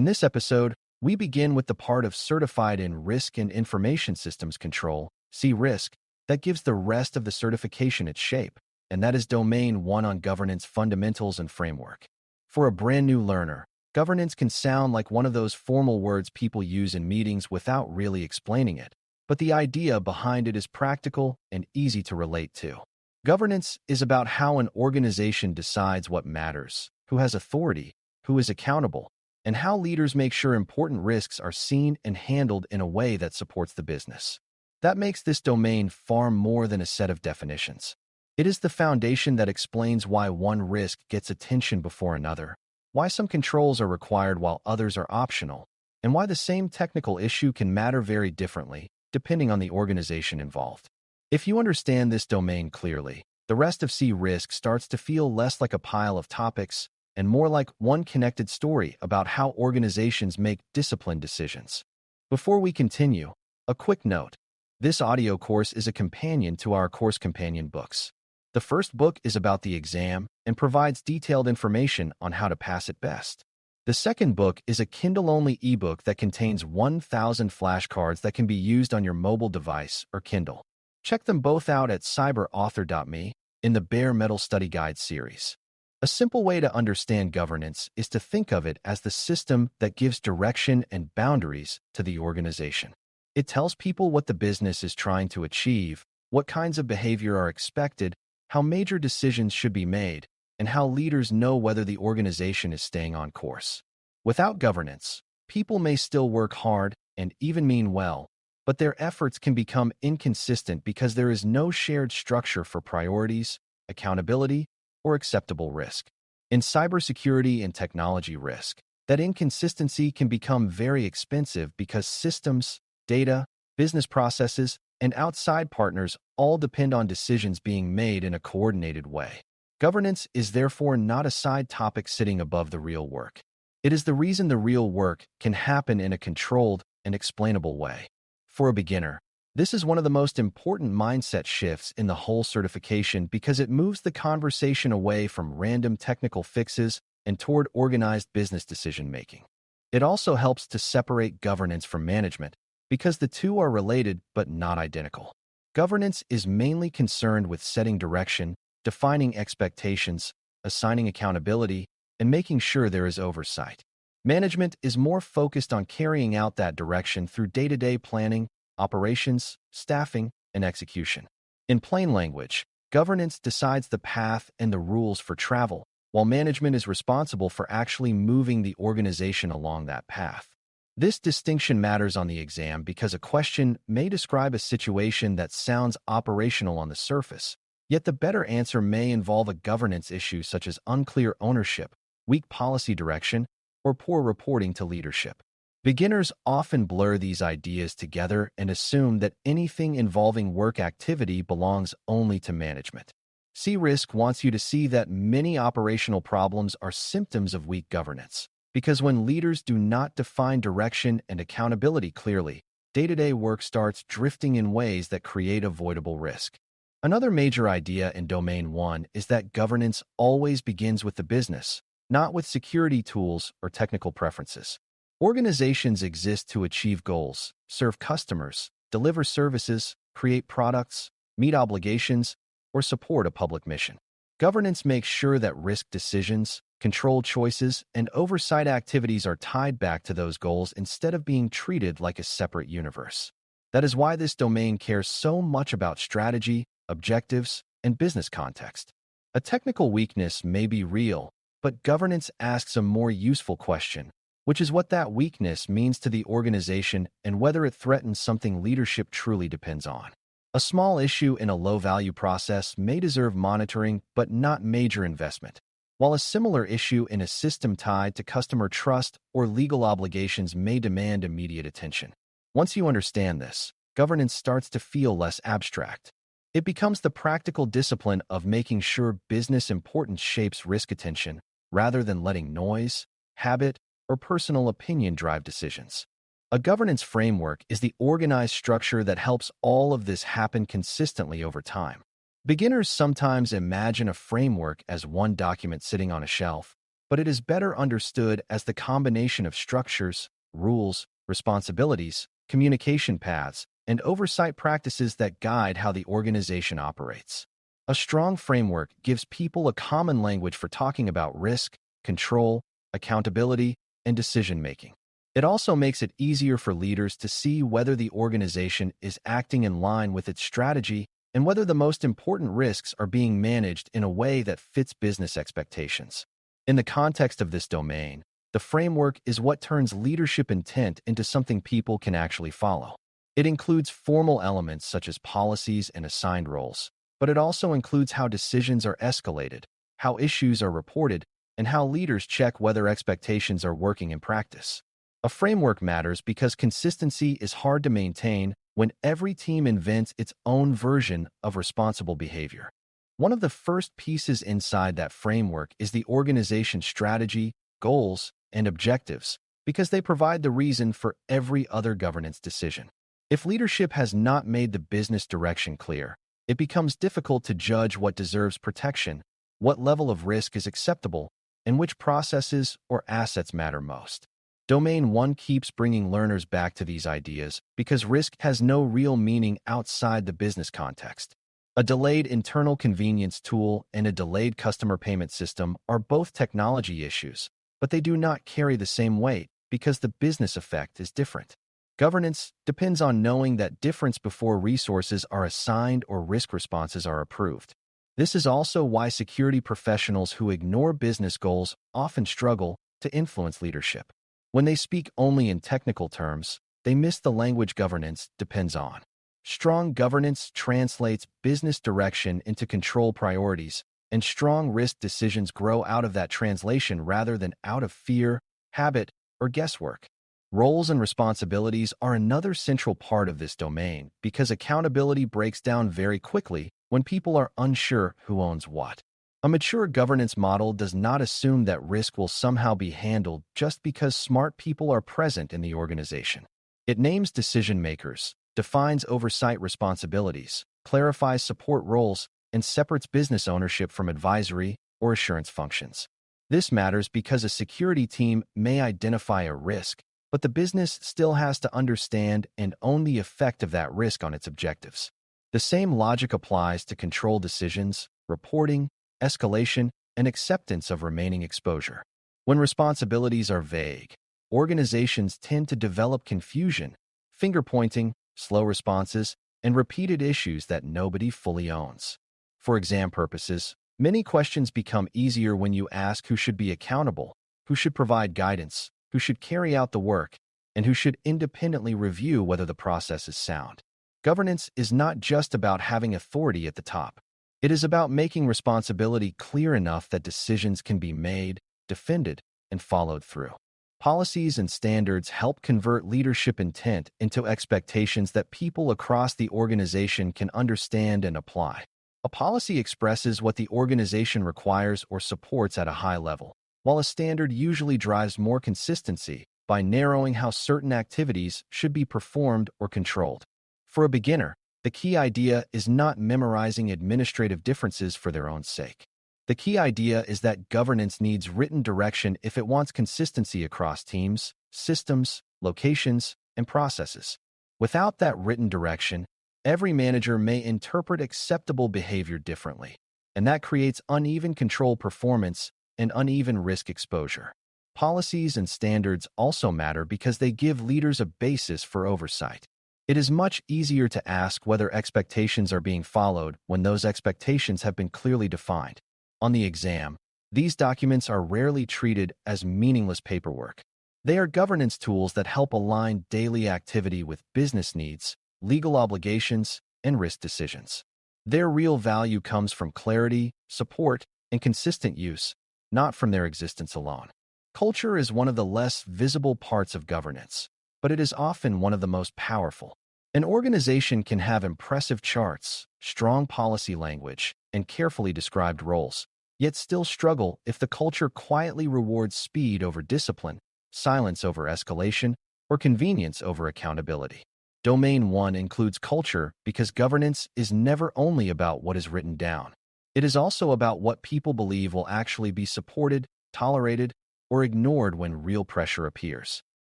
In this episode, we begin with the part of certified in Risk and Information Systems Control, CRISC, that gives the rest of the certification its shape, and that is Domain 1 on Governance Fundamentals and Framework. For a brand new learner, governance can sound like one of those formal words people use in meetings without really explaining it, but the idea behind it is practical and easy to relate to. Governance is about how an organization decides what matters, who has authority, who is accountable, and how leaders make sure important risks are seen and handled in a way that supports the business. That makes this domain far more than a set of definitions. It is the foundation that explains why one risk gets attention before another, why some controls are required while others are optional, and why the same technical issue can matter very differently, depending on the organization involved. If you understand this domain clearly, the rest of CRISC starts to feel less like a pile of topics and more like one connected story about how organizations make disciplined decisions. Before we continue, a quick note. This audio course is a companion to our course companion books. The first book is about the exam and provides detailed information on how to pass it best. The second book is a Kindle-only ebook that contains 1,000 flashcards that can be used on your mobile device or Kindle. Check them both out at cyberauthor.me in the Bare Metal Study Guide series. A simple way to understand governance is to think of it as the system that gives direction and boundaries to the organization. It tells people what the business is trying to achieve, what kinds of behavior are expected, how major decisions should be made, and how leaders know whether the organization is staying on course. Without governance, people may still work hard and even mean well, but their efforts can become inconsistent because there is no shared structure for priorities, accountability, or acceptable risk. In cybersecurity and technology risk, that inconsistency can become very expensive because systems, data, business processes, and outside partners all depend on decisions being made in a coordinated way. Governance is therefore not a side topic sitting above the real work. It is the reason the real work can happen in a controlled and explainable way. For a beginner, this is one of the most important mindset shifts in the whole certification because it moves the conversation away from random technical fixes and toward organized business decision-making. It also helps to separate governance from management because the two are related but not identical. Governance is mainly concerned with setting direction, defining expectations, assigning accountability, and making sure there is oversight. Management is more focused on carrying out that direction through day-to-day planning, operations, staffing, and execution. In plain language, governance decides the path and the rules for travel, while management is responsible for actually moving the organization along that path. This distinction matters on the exam because a question may describe a situation that sounds operational on the surface, yet the better answer may involve a governance issue such as unclear ownership, weak policy direction, or poor reporting to leadership. Beginners often blur these ideas together and assume that anything involving work activity belongs only to management. CRISC wants you to see that many operational problems are symptoms of weak governance, because when leaders do not define direction and accountability clearly, day-to-day work starts drifting in ways that create avoidable risk. Another major idea in Domain 1 is that governance always begins with the business, not with security tools or technical preferences. Organizations exist to achieve goals, serve customers, deliver services, create products, meet obligations, or support a public mission. Governance makes sure that risk decisions, control choices, and oversight activities are tied back to those goals instead of being treated like a separate universe. That is why this domain cares so much about strategy, objectives, and business context. A technical weakness may be real, but governance asks a more useful question, which is what that weakness means to the organization and whether it threatens something leadership truly depends on. A small issue in a low-value process may deserve monitoring but not major investment, while a similar issue in a system tied to customer trust or legal obligations may demand immediate attention. Once you understand this, governance starts to feel less abstract. It becomes the practical discipline of making sure business importance shapes risk attention rather than letting noise, habit, or personal opinion drive decisions. A governance framework is the organized structure that helps all of this happen consistently over time. Beginners sometimes imagine a framework as one document sitting on a shelf, but it is better understood as the combination of structures, rules, responsibilities, communication paths, and oversight practices that guide how the organization operates. A strong framework gives people a common language for talking about risk, control, accountability, and decision-making. It also makes it easier for leaders to see whether the organization is acting in line with its strategy and whether the most important risks are being managed in a way that fits business expectations. In the context of this domain, the framework is what turns leadership intent into something people can actually follow. It includes formal elements such as policies and assigned roles, but it also includes how decisions are escalated, how issues are reported, and how leaders check whether expectations are working in practice. A framework matters because consistency is hard to maintain when every team invents its own version of responsible behavior. One of the first pieces inside that framework is the organization's strategy, goals, and objectives, because they provide the reason for every other governance decision. If leadership has not made the business direction clear, it becomes difficult to judge what deserves protection, what level of risk is acceptable, and which processes or assets matter most. Domain 1 keeps bringing learners back to these ideas because risk has no real meaning outside the business context. A delayed internal convenience tool and a delayed customer payment system are both technology issues, but they do not carry the same weight because the business effect is different. Governance depends on knowing that difference before resources are assigned or risk responses are approved. This is also why security professionals who ignore business goals often struggle to influence leadership. When they speak only in technical terms, they miss the language governance depends on. Strong governance translates business direction into control priorities, and strong risk decisions grow out of that translation rather than out of fear, habit, or guesswork. Roles and responsibilities are another central part of this domain because accountability breaks down very quickly when people are unsure who owns what. A mature governance model does not assume that risk will somehow be handled just because smart people are present in the organization. It names decision makers, defines oversight responsibilities, clarifies support roles, and separates business ownership from advisory or assurance functions. This matters because a security team may identify a risk, but the business still has to understand and own the effect of that risk on its objectives. The same logic applies to control decisions, reporting, escalation, and acceptance of remaining exposure. When responsibilities are vague, organizations tend to develop confusion, finger-pointing, slow responses, and repeated issues that nobody fully owns. For exam purposes, many questions become easier when you ask who should be accountable, who should provide guidance, who should carry out the work, and who should independently review whether the process is sound. Governance is not just about having authority at the top. It is about making responsibility clear enough that decisions can be made, defended, and followed through. Policies and standards help convert leadership intent into expectations that people across the organization can understand and apply. A policy expresses what the organization requires or supports at a high level, while a standard usually drives more consistency by narrowing how certain activities should be performed or controlled. For a beginner, the key idea is not memorizing administrative differences for their own sake. The key idea is that governance needs written direction if it wants consistency across teams, systems, locations, and processes. Without that written direction, every manager may interpret acceptable behavior differently, and that creates uneven control performance and uneven risk exposure. Policies and standards also matter because they give leaders a basis for oversight. It is much easier to ask whether expectations are being followed when those expectations have been clearly defined. On the exam, these documents are rarely treated as meaningless paperwork. They are governance tools that help align daily activity with business needs, legal obligations, and risk decisions. Their real value comes from clarity, support, and consistent use, not from their existence alone. Culture is one of the less visible parts of governance, but it is often one of the most powerful. An organization can have impressive charts, strong policy language, and carefully described roles, yet still struggle if the culture quietly rewards speed over discipline, silence over escalation, or convenience over accountability. Domain 1 includes culture because governance is never only about what is written down. It is also about what people believe will actually be supported, tolerated, or ignored when real pressure appears.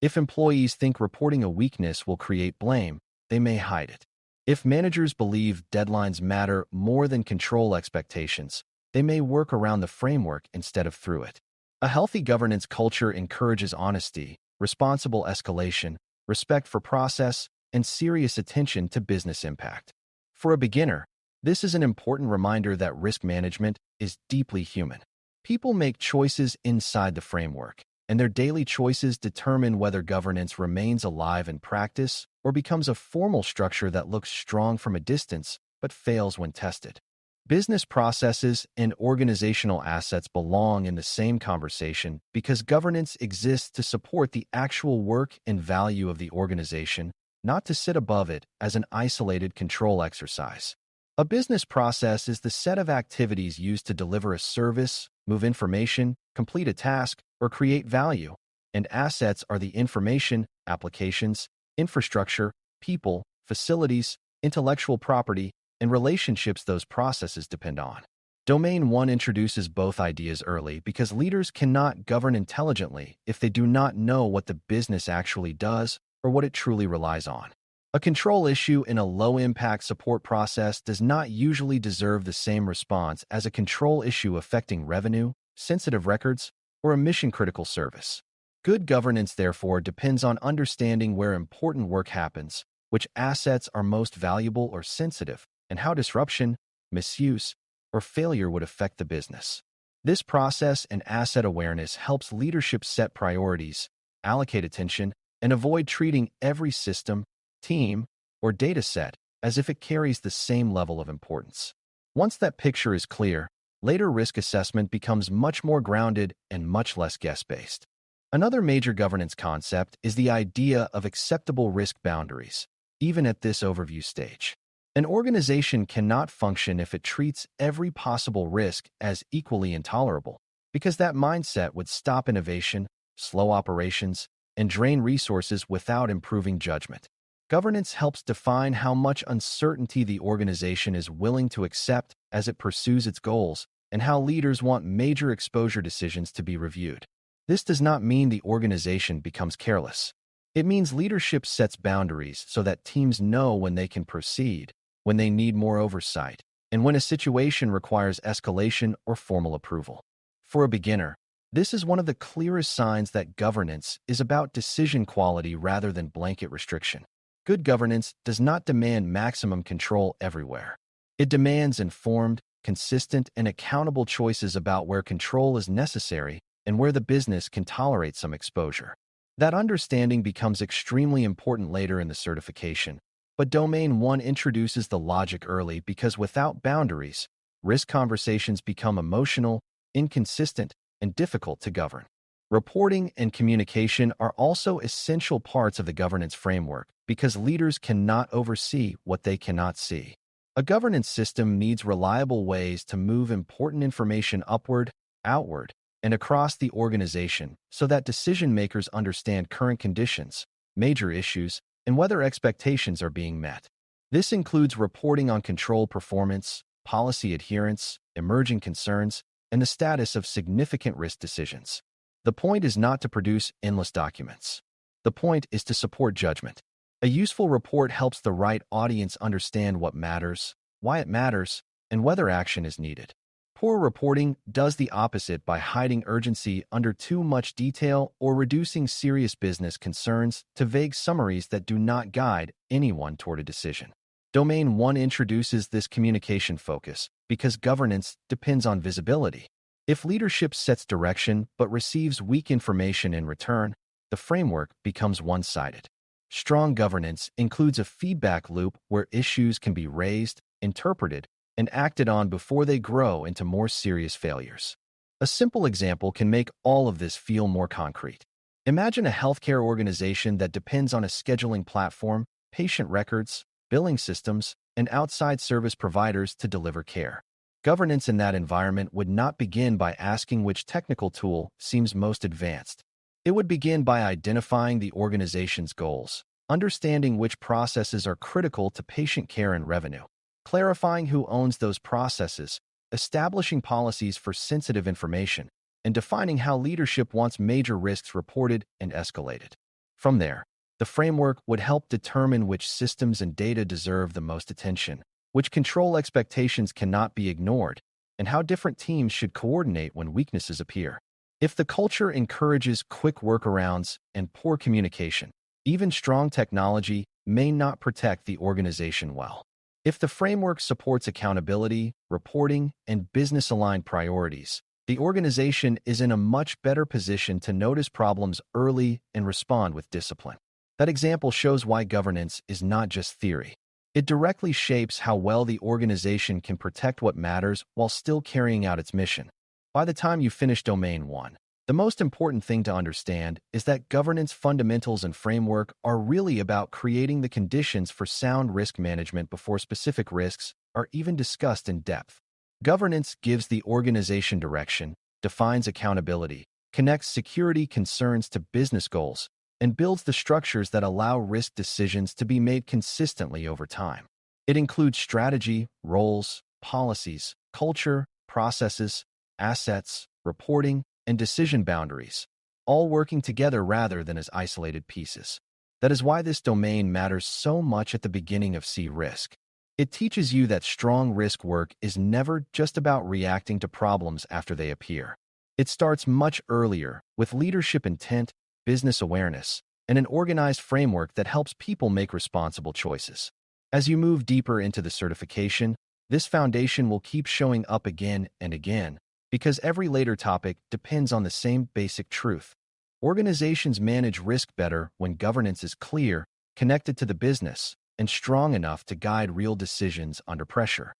If employees think reporting a weakness will create blame, they may hide it. If managers believe deadlines matter more than control expectations, they may work around the framework instead of through it. A healthy governance culture encourages honesty, responsible escalation, respect for process, and serious attention to business impact. For a beginner, this is an important reminder that risk management is deeply human. People make choices inside the framework, and their daily choices determine whether governance remains alive in practice or becomes a formal structure that looks strong from a distance but fails when tested. Business processes and organizational assets belong in the same conversation because governance exists to support the actual work and value of the organization, not to sit above it as an isolated control exercise. A business process is the set of activities used to deliver a service, move information, complete a task, or create value, and assets are the information, applications, infrastructure, people, facilities, intellectual property, and relationships those processes depend on. Domain 1 introduces both ideas early because leaders cannot govern intelligently if they do not know what the business actually does or what it truly relies on. A control issue in a low-impact support process does not usually deserve the same response as a control issue affecting revenue, sensitive records, or a mission-critical service. Good governance, therefore, depends on understanding where important work happens, which assets are most valuable or sensitive, and how disruption, misuse, or failure would affect the business. This process and asset awareness helps leadership set priorities, allocate attention, and avoid treating every system, team, or data set as if it carries the same level of importance. Once that picture is clear, later risk assessment becomes much more grounded and much less guess-based. Another major governance concept is the idea of acceptable risk boundaries, even at this overview stage. An organization cannot function if it treats every possible risk as equally intolerable, because that mindset would stop innovation, slow operations, and drain resources without improving judgment. Governance helps define how much uncertainty the organization is willing to accept as it pursues its goals, and how leaders want major exposure decisions to be reviewed. This does not mean the organization becomes careless. It means leadership sets boundaries so that teams know when they can proceed, when they need more oversight, and when a situation requires escalation or formal approval. For a beginner, this is one of the clearest signs that governance is about decision quality rather than blanket restriction. Good governance does not demand maximum control everywhere. It demands informed, consistent, and accountable choices about where control is necessary and where the business can tolerate some exposure. That understanding becomes extremely important later in the certification, but Domain 1 introduces the logic early because without boundaries, risk conversations become emotional, inconsistent, and difficult to govern. Reporting and communication are also essential parts of the governance framework because leaders cannot oversee what they cannot see. A governance system needs reliable ways to move important information upward, outward, and across the organization so that decision-makers understand current conditions, major issues, and whether expectations are being met. This includes reporting on control performance, policy adherence, emerging concerns, and the status of significant risk decisions. The point is not to produce endless documents. The point is to support judgment. A useful report helps the right audience understand what matters, why it matters, and whether action is needed. Poor reporting does the opposite by hiding urgency under too much detail or reducing serious business concerns to vague summaries that do not guide anyone toward a decision. Domain 1 introduces this communication focus because governance depends on visibility. If leadership sets direction but receives weak information in return, the framework becomes one-sided. Strong governance includes a feedback loop where issues can be raised, interpreted, and acted on before they grow into more serious failures. A simple example can make all of this feel more concrete. Imagine a healthcare organization that depends on a scheduling platform, patient records, billing systems, and outside service providers to deliver care. Governance in that environment would not begin by asking which technical tool seems most advanced. It would begin by identifying the organization's goals, understanding which processes are critical to patient care and revenue, clarifying who owns those processes, establishing policies for sensitive information, and defining how leadership wants major risks reported and escalated. From there, the framework would help determine which systems and data deserve the most attention, which control expectations cannot be ignored, and how different teams should coordinate when weaknesses appear. If the culture encourages quick workarounds and poor communication, even strong technology may not protect the organization well. If the framework supports accountability, reporting, and business-aligned priorities, the organization is in a much better position to notice problems early and respond with discipline. That example shows why governance is not just theory. It directly shapes how well the organization can protect what matters while still carrying out its mission. By the time you finish Domain 1, the most important thing to understand is that governance fundamentals and framework are really about creating the conditions for sound risk management before specific risks are even discussed in depth. Governance gives the organization direction, defines accountability, connects security concerns to business goals, and builds the structures that allow risk decisions to be made consistently over time. It includes strategy, roles, policies, culture, processes, assets, reporting, and decision boundaries, all working together rather than as isolated pieces. That is why this domain matters so much at the beginning of CRISC. It teaches you that strong risk work is never just about reacting to problems after they appear. It starts much earlier with leadership intent, business awareness, and an organized framework that helps people make responsible choices. As you move deeper into the certification, this foundation will keep showing up again and again, because every later topic depends on the same basic truth. Organizations manage risk better when governance is clear, connected to the business, and strong enough to guide real decisions under pressure.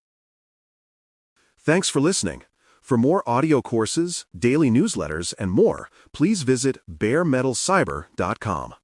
Thanks for listening. For more audio courses, daily newsletters, and more, please visit baremetalcyber.com.